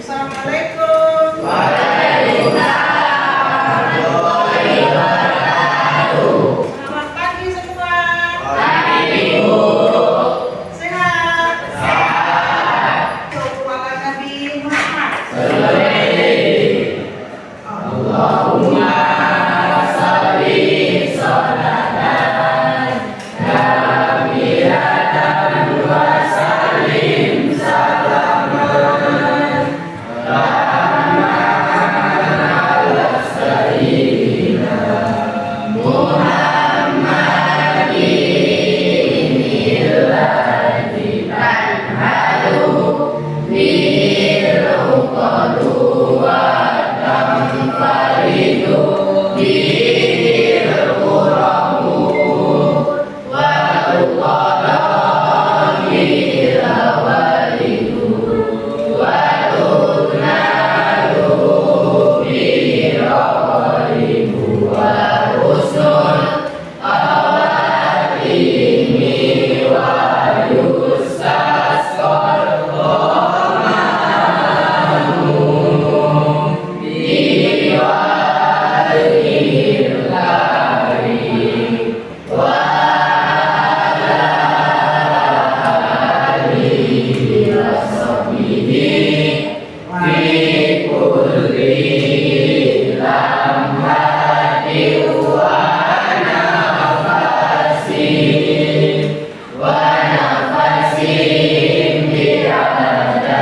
Assalamualaikum. Waalaikumsalam warahmatullahi wabarakatuh. Selamat pagi semua. Pagi Ibu. Sehat? Sehat. Salawat Nabi Muhammad. Allahumma sholli sholatan kamilatan wa sallim salaman ala sayyidina Muhammadin alladzi tanhalu bil uqadu wa tanfaridu bil quramu wa tuqadamu ila walidu wa tunalu bil qaribu wa husnul awatimi wa yustasqal qamamu biwajhil karim wa ala alihi wa sahbihi fi kulli lamhatin wa nafasin bi'adadi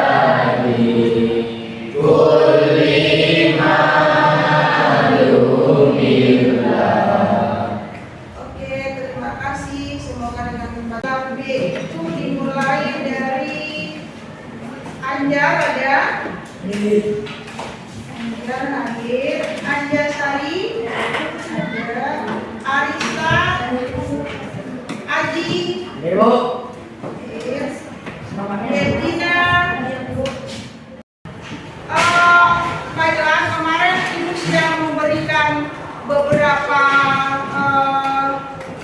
kulli ma'lumillah. Oke, terima kasih. Semoga dengan membaca B itu dimulai dari Anjar ada. Anjar Nahir, Anjasari, ada Arista, Aji, Ibu. Bedina. Baiklah, kemarin Ibu sudah memberikan beberapa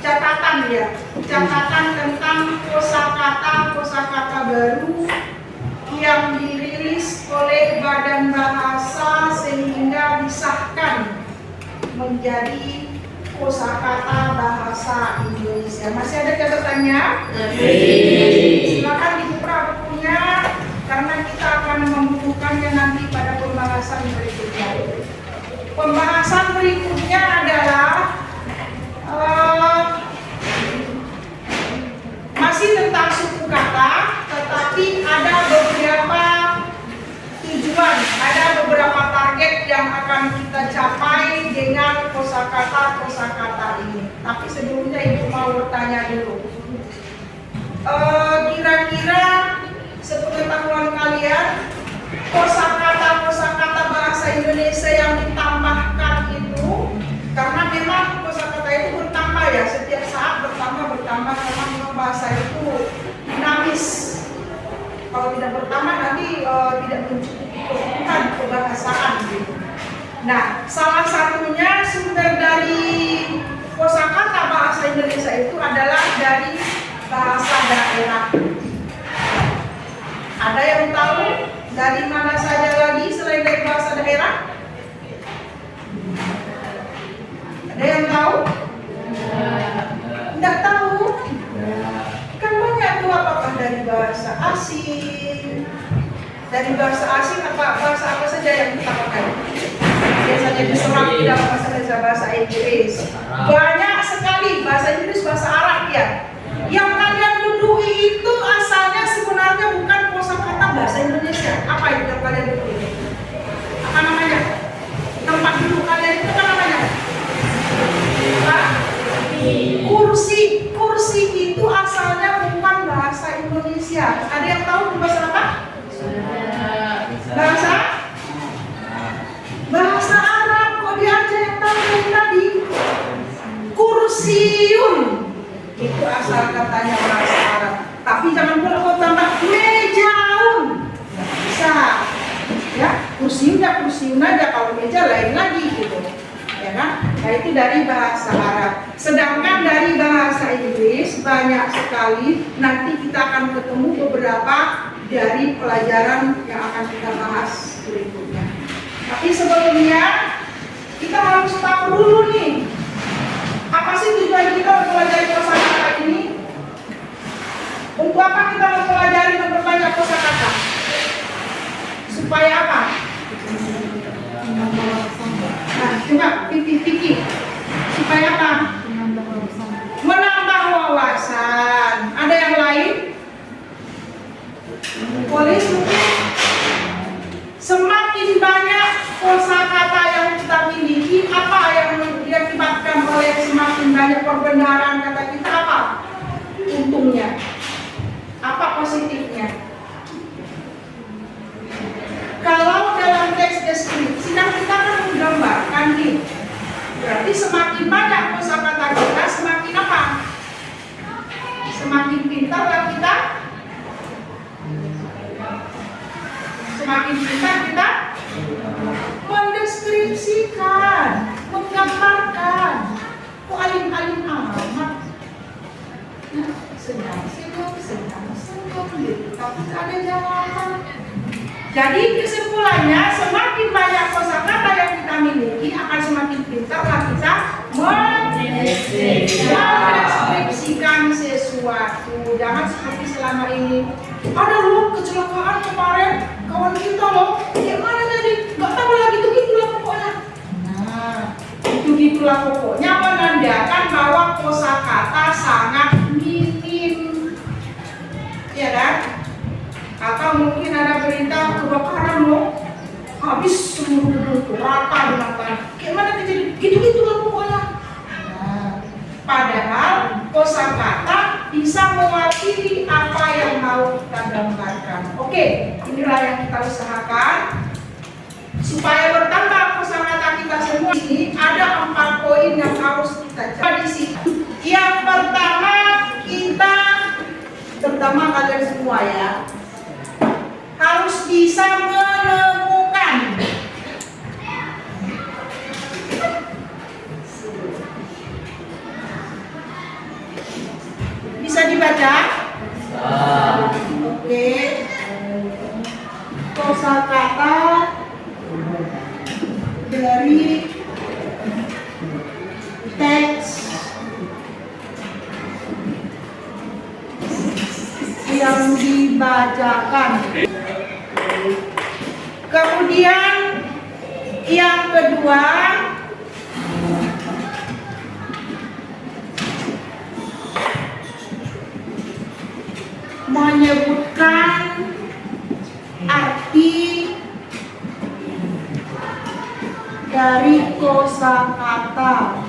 catatan ya, catatan tentang kosakata baru yang dirilis oleh Badan Bahasa sehingga disahkan menjadi kosakata bahasa Indonesia. Masih ada catatannya? Silakan dibuka bukunya karena kita akan membukukannya nanti pada pembahasan berikutnya. Pembahasan berikutnya adalah masih tentang suku kata, tetapi ada beberapa tujuan, ada beberapa target yang akan kita capai dengan kosakata ini. Tapi sebelumnya Ibu mau bertanya dulu. Kira-kira sepengetahuan kalian, kosakata bahasa Indonesia yang ditambahkan itu, karena memang kosakata itu bertambah ya, setiap saat bertambah karena memang bahasa itu dinamis. Kalau tidak bertambah nanti tidak mencukupi kebutuhan kebahasaan gitu. Nah, salah satunya sumber dari kosakata bahasa Indonesia itu adalah dari bahasa daerah. Ada yang tahu dari mana saja lagi selain dari bahasa daerah? Ada yang tahu? Tidak tahu? Kan banyak tuh, apakah dari bahasa asing? Dari bahasa asing bahasa apa saja yang kita pakai? Biasanya diserap di dalam bahasa Inggris. Banyak sekali bahasa Inggris, bahasa Arab ya. Yang kalian dudui itu asalnya sebenarnya bukan kosakata bahasa Indonesia. Apa itu yang kalian dudui? Apa namanya? Tempat duduk kalian itu apa namanya? Kursi. Kursi itu asalnya bukan bahasa Indonesia. Ada yang tahu bahasa apa? Bahasa Arab. Kok dia aja yang tahu dari tadi? Kursiun itu asal katanya bahasa Arab. Tapi jangan pula kau tambah mejaun. Nggak bisa. Ya, kursiun aja, kalau meja lain lagi gitu. Ya kan? Nah, itu dari bahasa Arab. Sedangkan dari bahasa Inggris banyak sekali. Nanti kita akan ketemu beberapa dari pelajaran yang akan kita bahas berikutnya. Tapi sebelumnya kita harus tahu dulu nih, apa sih tujuan kita mempelajari kosakata ini? Untuk apa kita mempelajari memperbanyak kosakata? Supaya apa? Nah, coba pikir. Supaya apa? Menambah wawasan. Ada yang lain? Polis mungkin? Semakin banyak kosakata yang kita miliki, apa yang diakibatkan oleh semakin banyak perbenaran kata kita, apa untungnya? Apa positifnya? Kalau dalam teks deskripsi kan kita kan menggambarkan nih, berarti semakin banyak kosakata kita, semakin apa? Semakin pintar kita. Semakin pintar kita mendeskripsikan, menggambarkan. Kok alim-alim amat? Sedang senyum gitu, tapi ada jawaban. Jadi kesimpulannya, semakin banyak kosakata yang kita miliki, akan semakin pintarlah kita mendeskripsikan sesuatu. Jangan seperti selama ini. Ada loh kecelakaan kemarin, kawan kita loh, gimana jadi? Gak tahu lagi itu gitulah pokoknya. Nah, itu gitulah pokoknya menandakan bahwa kosakata sangat minim, ya kan? Atau mungkin ada berita kebakaran loh, habis seluruh gedung tuh rata dengan tanah. Gimana terjadi? Gitu-gitulah pokoknya. Nah, padahal kosakata bisa mewakili apa yang mau kita gambarkan. Oke, inilah yang kita usahakan supaya bertambah kosakata kita semua. Ini ada 4 poin yang harus kita coba di sini. Yang pertama, kita terutama kalian semua ya, harus bisa menemukan. Bisa dibaca? Oke. Kosakata dari teks yang dibacakan. Kemudian yang kedua, menyebutkan arti dari kosakata.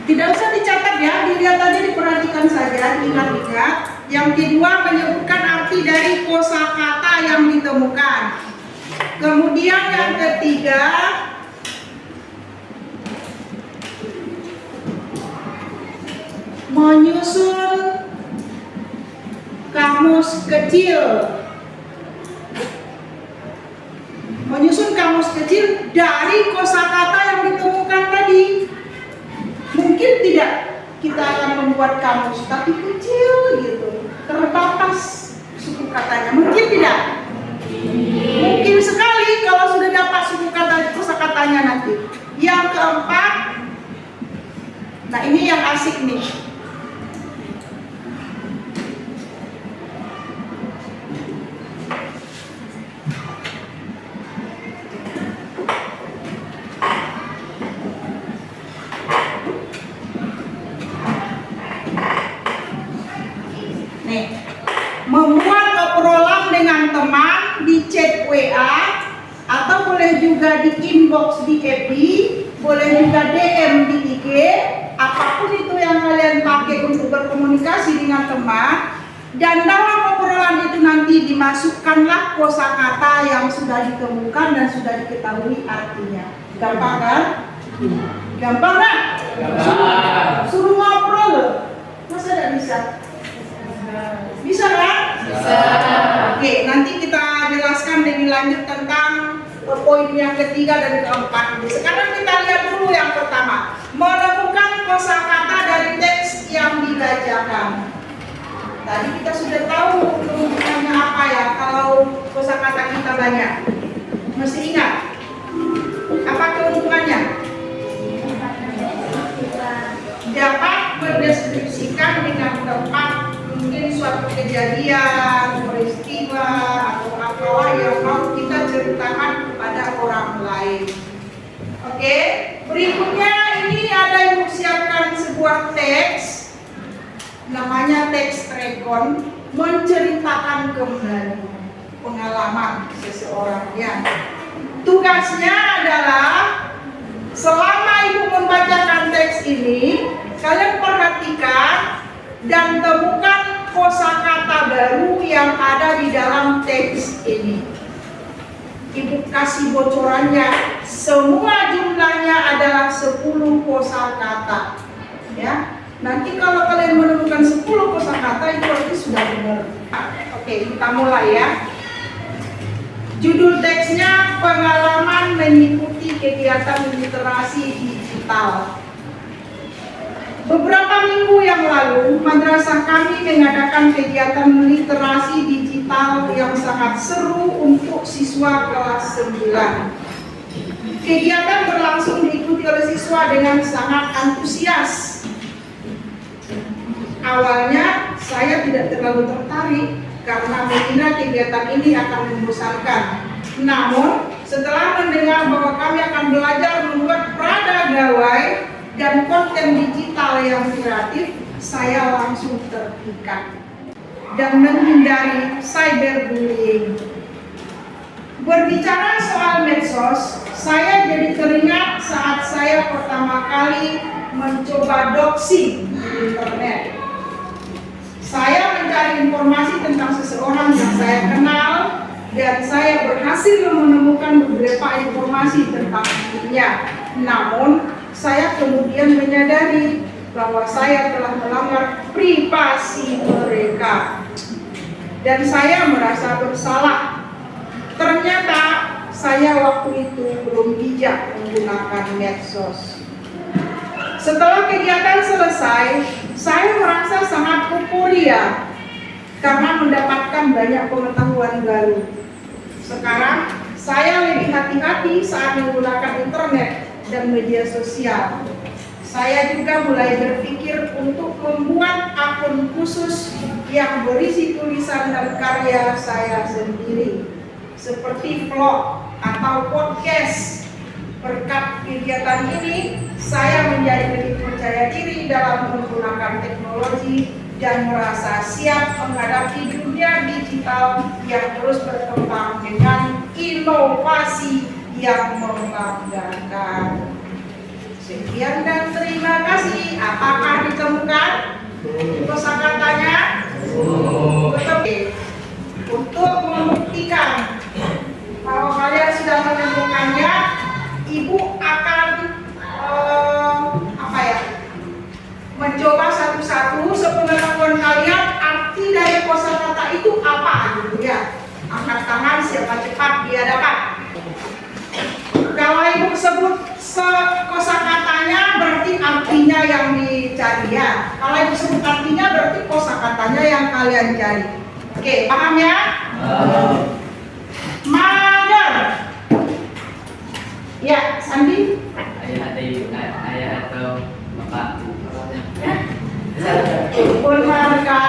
Tidak usah dicatat ya, dilihat aja, diperhatikan saja, ingat-ingat. Yang kedua, menyebutkan arti dari kosakata yang ditemukan. Kemudian yang ketiga, menyusun kamus kecil. Menyusun kamus kecil dari kosakata yang ditemukan tadi. Mungkin tidak kita akan membuat kamus, tapi kecil gitu, terbatas suku katanya. Mungkin tidak. Mungkin sekali kalau sudah dapat suku kata kosakatanya nanti. Yang keempat, nah ini yang asik nih. Membuat obrolan dengan teman di chat WA, atau boleh juga di inbox di FB, boleh juga DM di IG, apapun itu yang kalian pakai untuk berkomunikasi dengan teman. Dan dalam obrolan itu nanti dimasukkanlah kosakata yang sudah ditemukan dan sudah diketahui artinya. Gampang kan? Gampang kan? Suruh ngobrol loh. Masa tidak bisa? Bisa kan? Bisa. Oke, nanti kita jelaskan lebih lanjut tentang poin poin yang ketiga dan keempat. Sekarang kita lihat dulu yang pertama, menemukan kosakata dari teks yang dibacakan. Tadi kita sudah tahu keuntungannya apa ya kalau kosakata kita banyak. Mesti ingat apa keuntungannya? Dapat mendeskripsikan dengan tepat mungkin suatu kejadian, peristiwa atau apalah yang mau kita ceritakan kepada orang lain. Oke, berikutnya ini ada yang menyiapkan sebuah teks. Namanya teks rekon, menceritakan kembali pengalaman seseorang. Ya. Tugasnya adalah selama ibu membacakan teks ini, kalian perhatikan dan temukan kosakata baru yang ada di dalam teks ini. Ibu kasih bocorannya, semua jumlahnya adalah 10 kosakata. Ya. Nanti kalau kalian menemukan 10 kosakata itu berarti sudah benar. Oke, kita mulai ya. Judul teksnya pengalaman mengikuti kegiatan literasi digital. Beberapa minggu yang lalu, madrasah kami mengadakan kegiatan literasi digital yang sangat seru untuk siswa kelas 9. Kegiatan berlangsung diikuti oleh siswa dengan sangat antusias. Awalnya saya tidak terlalu tertarik karena mengira kegiatan ini akan membosankan. Namun setelah mendengar bahwa kami akan belajar membuat prada gawai dan konten digital yang kreatif, saya langsung terpikat dan menghindari cyberbullying. Berbicara soal medsos, saya jadi teringat saat saya pertama kali mencoba doxing di internet. Saya mencari informasi tentang seseorang yang saya kenal dan saya berhasil menemukan beberapa informasi tentang dirinya. Namun, saya kemudian menyadari bahwa saya telah melanggar privasi mereka dan saya merasa bersalah. Ternyata saya waktu itu belum bijak menggunakan medsos. Setelah kegiatan selesai, saya merasa sangat euforia karena mendapatkan banyak pengetahuan baru. Sekarang, saya lebih hati-hati saat menggunakan internet dan media sosial. Saya juga mulai berpikir untuk membuat akun khusus yang berisi tulisan dan karya saya sendiri, seperti vlog atau podcast. Berkat kegiatan ini, saya menjadi lebih percaya diri dalam menggunakan teknologi dan merasa siap menghadapi dunia digital yang terus berkembang dengan inovasi yang membanggakan. Sekian dan terima kasih. Apakah ditemukan kosakatanya? Betul. Untuk membuktikan kalau kalian sudah menemukannya, Ibu akan mencoba satu-satu sepengetahuan kalian arti dari kosakata itu apa gitu ya. Angkat tangan siapa cepat dia dapat. Kalau Ibu sebut kosakatanya berarti artinya yang dicari ya. Kalau Ibu sebut artinya berarti kosakatanya yang kalian cari. Oke, paham ya? Mager. Ya, Sandi. Ayah atau bapak. Olahraga.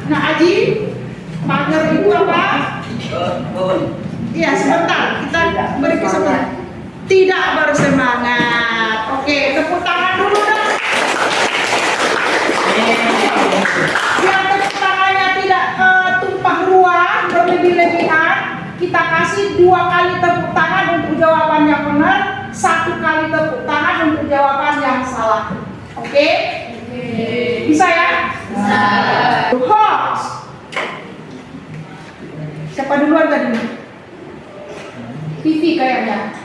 Nah, Aji, mager itu apa? Iya, sebentar. Kita beri kesempatan. Tidak bersemangat. Oke, tepuk tangan dulu dong. Yang tepuk tangannya tidak tumpah ruah berlebih-lebihan, kita kasih 2 kali tepuk tangan untuk jawaban yang benar, 1 kali tepuk tangan untuk jawaban yang salah. Oke? Bisa ya? Bisa. Hoax. Siapa duluan tadi? TV kayaknya.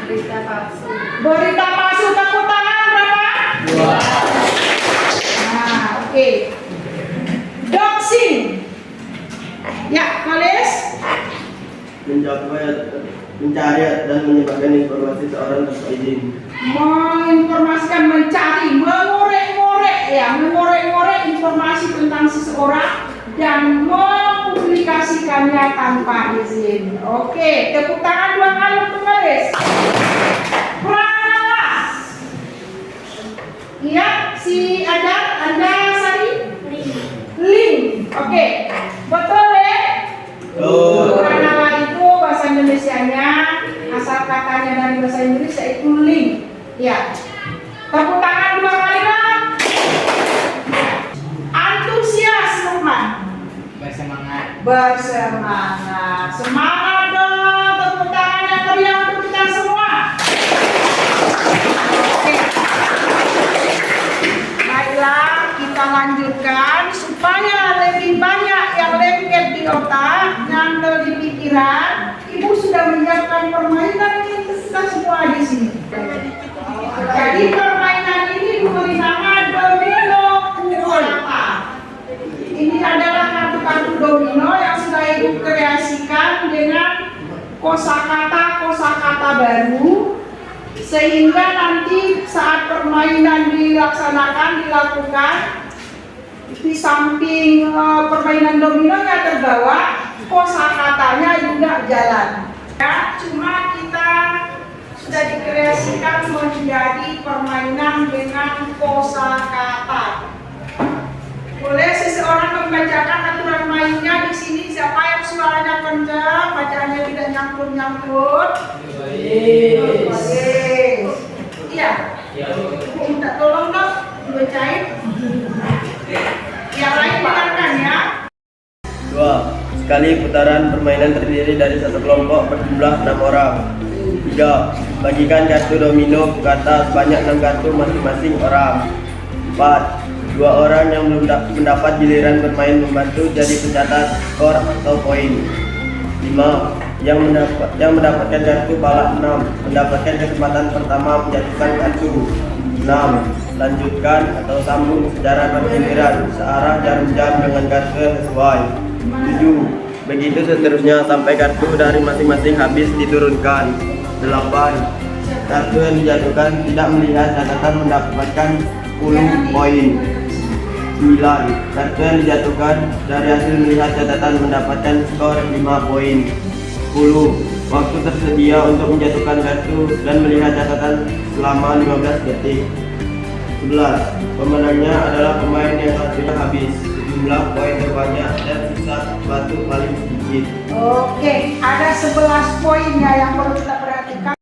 Berita palsu. Berita palsu, tepuk tangan berapa? 2. Nah, oke. Doxing. Ya, Kales. mencari dan menyebarkan informasi seorang tanpa izin. Menginformasikan, mencari, mengorek-ngorek informasi tentang seseorang dan mempublikasikannya tanpa izin. Oke, tepuk tangan 2 kali untuk menulis. Pranas. Iya, si Anda Sari? Link. Oke, betul ya? Pranala itu bahasa Indonesianya, asal katanya dari bahasa Inggris yaitu link. Ya. Tepuk tangan 2 kali dong. Antusias, Lukman. Bersemangat. Bersemangat. Semangat dong. Tepuk tangan yang meriah untuk kita semua. Oke. Baiklah, kita lanjutkan supaya lebih banyak yang lengket di otak, nyantol di pikiran. Ibu sudah menyiapkan permainan untuk kita semua di sini. Jadi permainan ini diberi nama domino kata. Ini adalah kartu-kartu domino yang sudah ibu kreasikan dengan kosakata baru, sehingga nanti saat permainan dilakukan di samping permainan dominonya terbawa, kosakatanya juga jalan. Ya, cuma kita sudah dikreasikan menjadi permainan dengan kosakata. Boleh seseorang membacakan aturan mainnya di sini. Siapa yang suaranya kencang, bacaannya tidak nyangkut-nyangkut? Boleh. Iya. Ibu minta tolong dong dibacain. Yang lain dengarkan ya. 2. Sekali putaran permainan terdiri dari satu kelompok berjumlah 6 orang. 3. Bagikan kartu domino kata sebanyak 6 kartu masing-masing orang. 4. 2 orang yang belum mendapat giliran bermain membantu jadi pencatat skor atau poin. 5. Yang mendapatkan kartu balak 6 mendapatkan kesempatan pertama menjatuhkan kartu. 6. Lanjutkan atau sambung secara bergiliran searah jarum jam dengan kartu yang sesuai. 7. Begitu seterusnya sampai kartu dari masing-masing habis diturunkan. 8. Kartu yang dijatuhkan tidak melihat catatan mendapatkan 10 poin. 9. Kartu yang dijatuhkan dari hasil melihat catatan mendapatkan skor 5 poin. 10. Waktu tersedia untuk menjatuhkan kartu dan melihat catatan selama 15 detik. 11. Pemenangnya adalah pemain yang kartunya habis, jumlah poin terbanyak dan sisa batu paling sedikit. Oke, ada 11 poinnya yang perlu kita perhatikan.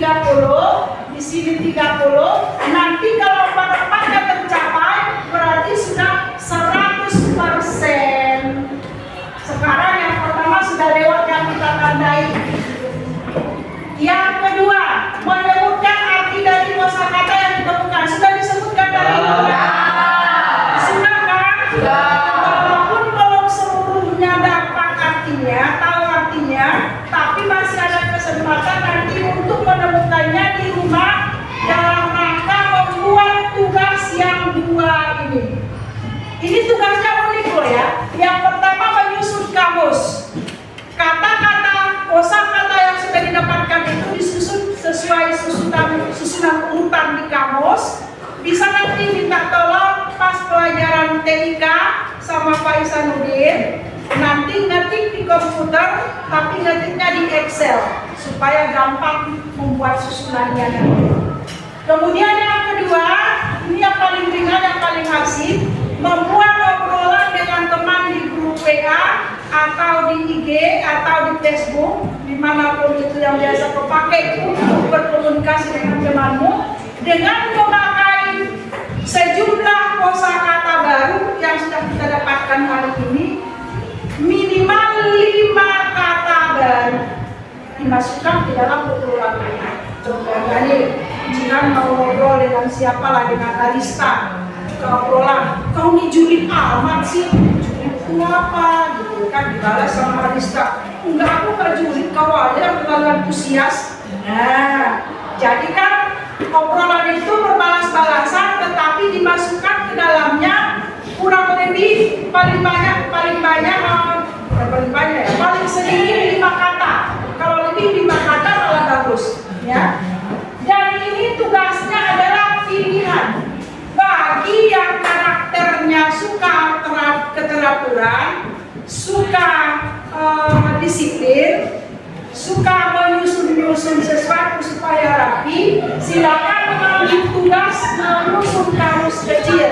30, di sini 30. Nanti kalau 44-nya tercapai, berarti sudah 100%. Sekarang yang pertama sudah lewat yang kita tandai. Yang kedua, menyebutkan arti dari kosakata yang ditemukan. Sudah disebutkan dari sudah kan? Walaupun belum seluruhnya dapat artinya, tahu artinya, tapi masih ada kesempatan nanti untuk menemukannya di rumah dalam rangka membuat tugas yang dua ini. Ini tugasnya unik loh ya. Yang pertama menyusun kamus. Kata-kata, kosakata yang sudah didapatkan itu disusun sesuai susunan urutan di kamus. Bisa nanti minta tolong pas pelajaran TIK sama Pak Isanuddin, nanti ngetik di komputer, tapi ngetiknya di Excel supaya gampang membuat susunannya nanti. Kemudian yang kedua, ini yang paling ringan, yang paling asik, membuat obrolan dengan teman di grup WA atau di IG atau di Facebook, dimanapun itu yang biasa kepakai untuk berkomunikasi dengan temanmu, dengan memakai sejumlah kosakata baru yang sudah kita dapatkan hari ini. Minimal 5 kata baru dimasukkan ke dalam obrolan. Contohnya jangan mau ngobrol dengan siapa lah, dengan Arista, ke obrolan, kau nih julid amat sih, julid kenapa gitu kan, dibalas sama Arista, enggak, aku nggak julid, kau aja yang terlalu antusias. Nah, jadi kan obrolan itu berbalas-balasan, tetapi dimasukkan ke dalamnya kurang lebih paling sedikit 5 kata. Kalau lebih 5 kata malah bagus, ya. Dan ini tugasnya adalah pilihan bagi yang karakternya suka keteraturan, suka disiplin, suka menyusun sesuatu supaya rapi. Silakan mengambil tugas menyusun kamus kecil.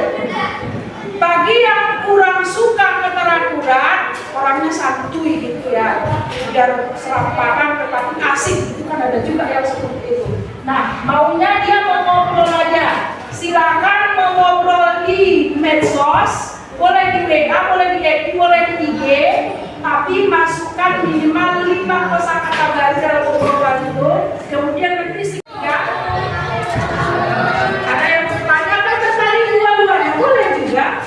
Bagi yang kurang suka keteraturan, orangnya santuy gitu ya, biar serampangan tetapi asik, itu kan ada juga yang seperti itu. Nah, maunya dia mau ngobrol aja, silakan mau ngobrol di medsos, boleh di WA, boleh di FB, boleh di IG, tapi masukkan minimal 5 kosakata baru dalam obrolan itu. Kemudian nanti ada yang bertanya, kan tadi dua-duanya boleh juga.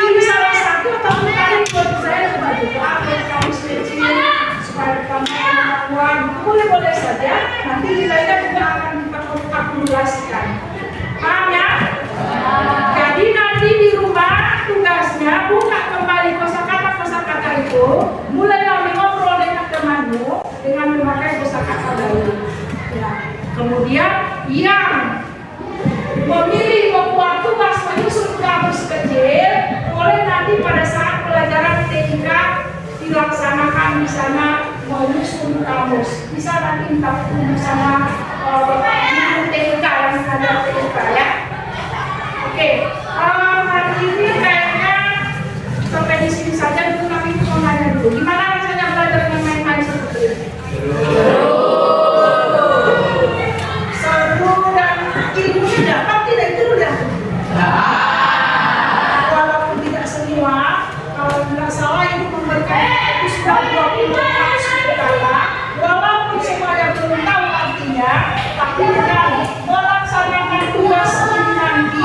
Pilih salah satu atau kalian buat saya sebagai kamus kecil supaya kamu kemampuan, boleh saja. Nanti nilainya juga akan diakumulasikan. Paham ya? Jadi nanti di rumah tugasnya buka kembali kosakata itu, mulai kami ngobrol dengan temanmu dengan memakai kosakata baru. Ya. Kemudian yang memilih membuat tugas menyusun kamus kecil, boleh nanti pada saat pelajaran TIK dilaksanakan di sana menyusun kamus. Bisa nanti minta bersama guru TIK yang ada TIK ya. Oke, hari ini kayaknya sampai di sini saja dulu, kami mau nanya dulu. Gimana rasanya belajar dengan main-main seperti ini? Seru dan ilmunya dapat tidak itu udah. Walaupun tidak semua, kalau tidak salah itu memberikan itu sudah 20 kata. Walaupun semuanya belum tahu artinya, tapi dengan melaksanakan tugas ini nanti,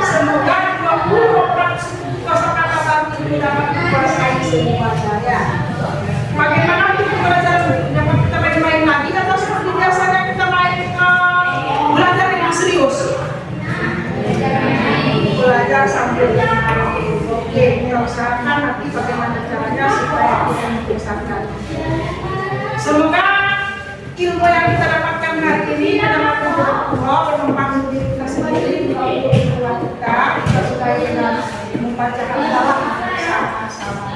semoga 20 kosakata baru itu dapat dikuasai semua saya. Bagaimana untuk belajar? Dapat kita main-main lagi atau seperti biasanya kita main belajar dengan serius? Belajar sambil main. Oke, kita usahakan nanti bagaimana caranya supaya kita membiasakan. Semoga ilmu yang kita dapatkan hari ini adalah bermanfaat bagi kita sendiri, bagi kita sudah dengan membaca Al-Quran sama-sama.